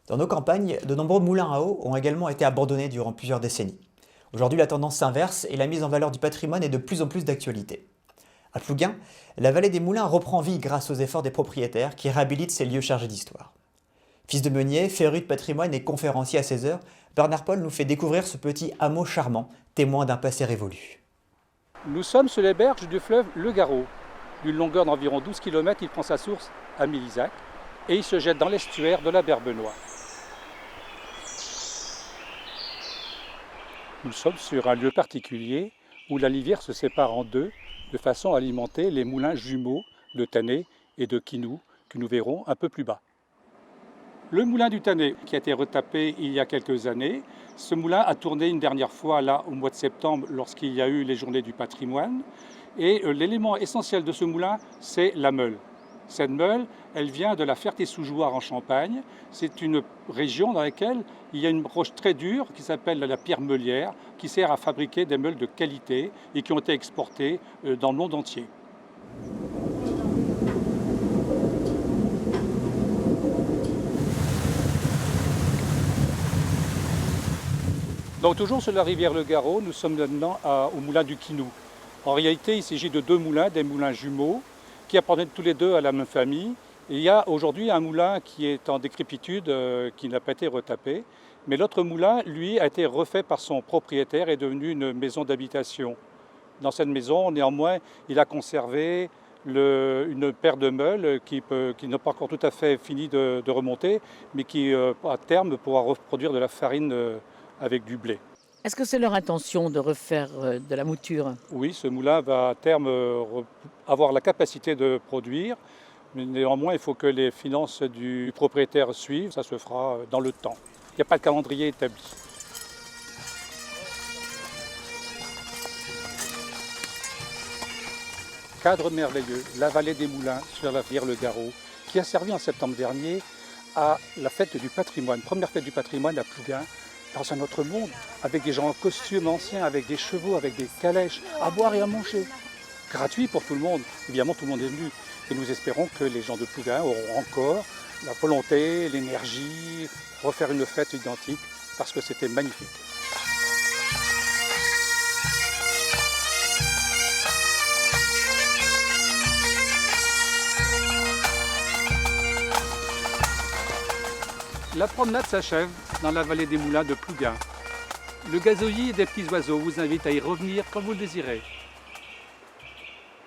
Dans nos campagnes, de nombreux moulins à eau ont également été abandonnés durant plusieurs décennies. Aujourd'hui, la tendance s'inverse et la mise en valeur du patrimoine est de plus en plus d'actualité. À Plouguin, la vallée des Moulins reprend vie grâce aux efforts des propriétaires qui réhabilitent ces lieux chargés d'histoire. Fils de meunier, féru de patrimoine et conférencier à ses heures, Bernard Paul nous fait découvrir ce petit hameau charmant, témoin d'un passé révolu. Nous sommes sur les berges du fleuve Le Garot. D'une longueur d'environ 12 km, il prend sa source à Milizac et il se jette dans l'estuaire de la Berbenois. Nous sommes sur un lieu particulier où la Livière se sépare en deux de façon à alimenter les moulins jumeaux de Tanay et de Quinou que nous verrons un peu plus bas. Le moulin du Tanay qui a été retapé il y a quelques années, ce moulin a tourné une dernière fois là au mois de septembre lorsqu'il y a eu les journées du patrimoine et l'élément essentiel de ce moulin c'est la meule. Cette meule, elle vient de la Ferté-sous-Jouarre en Champagne. C'est une région dans laquelle il y a une roche très dure qui s'appelle la pierre meulière, qui sert à fabriquer des meules de qualité et qui ont été exportées dans le monde entier. Donc toujours sur la rivière Le Garot, nous sommes maintenant au moulin du Quinou. En réalité, il s'agit de deux moulins, des moulins jumeaux, qui appartiennent tous les deux à la même famille. Et il y a aujourd'hui un moulin qui est en décrépitude, qui n'a pas été retapé. Mais l'autre moulin, lui, a été refait par son propriétaire et est devenu une maison d'habitation. Dans cette maison, néanmoins, il a conservé une paire de meules qui n'a pas encore tout à fait fini de remonter, mais qui, à terme, pourra reproduire de la farine avec du blé. Est-ce que c'est leur intention de refaire de la mouture? Oui, ce moulin va à terme avoir la capacité de produire, mais néanmoins il faut que les finances du propriétaire suivent, ça se fera dans le temps. Il n'y a pas de calendrier établi. Cadre merveilleux, la vallée des Moulins sur la rivière Le Garot, qui a servi en septembre dernier à la fête du patrimoine, première fête du patrimoine à Plouguin, dans un autre monde, avec des gens en costume anciens, avec des chevaux, avec des calèches, à boire et à manger. Gratuit pour tout le monde. Évidemment, tout le monde est venu. Et nous espérons que les gens de Plouguin auront encore la volonté, l'énergie, refaire une fête identique, parce que c'était magnifique. La promenade s'achève dans la vallée des Moulins de Plouguin. Le gazouillis des petits oiseaux vous invite à y revenir quand vous le désirez.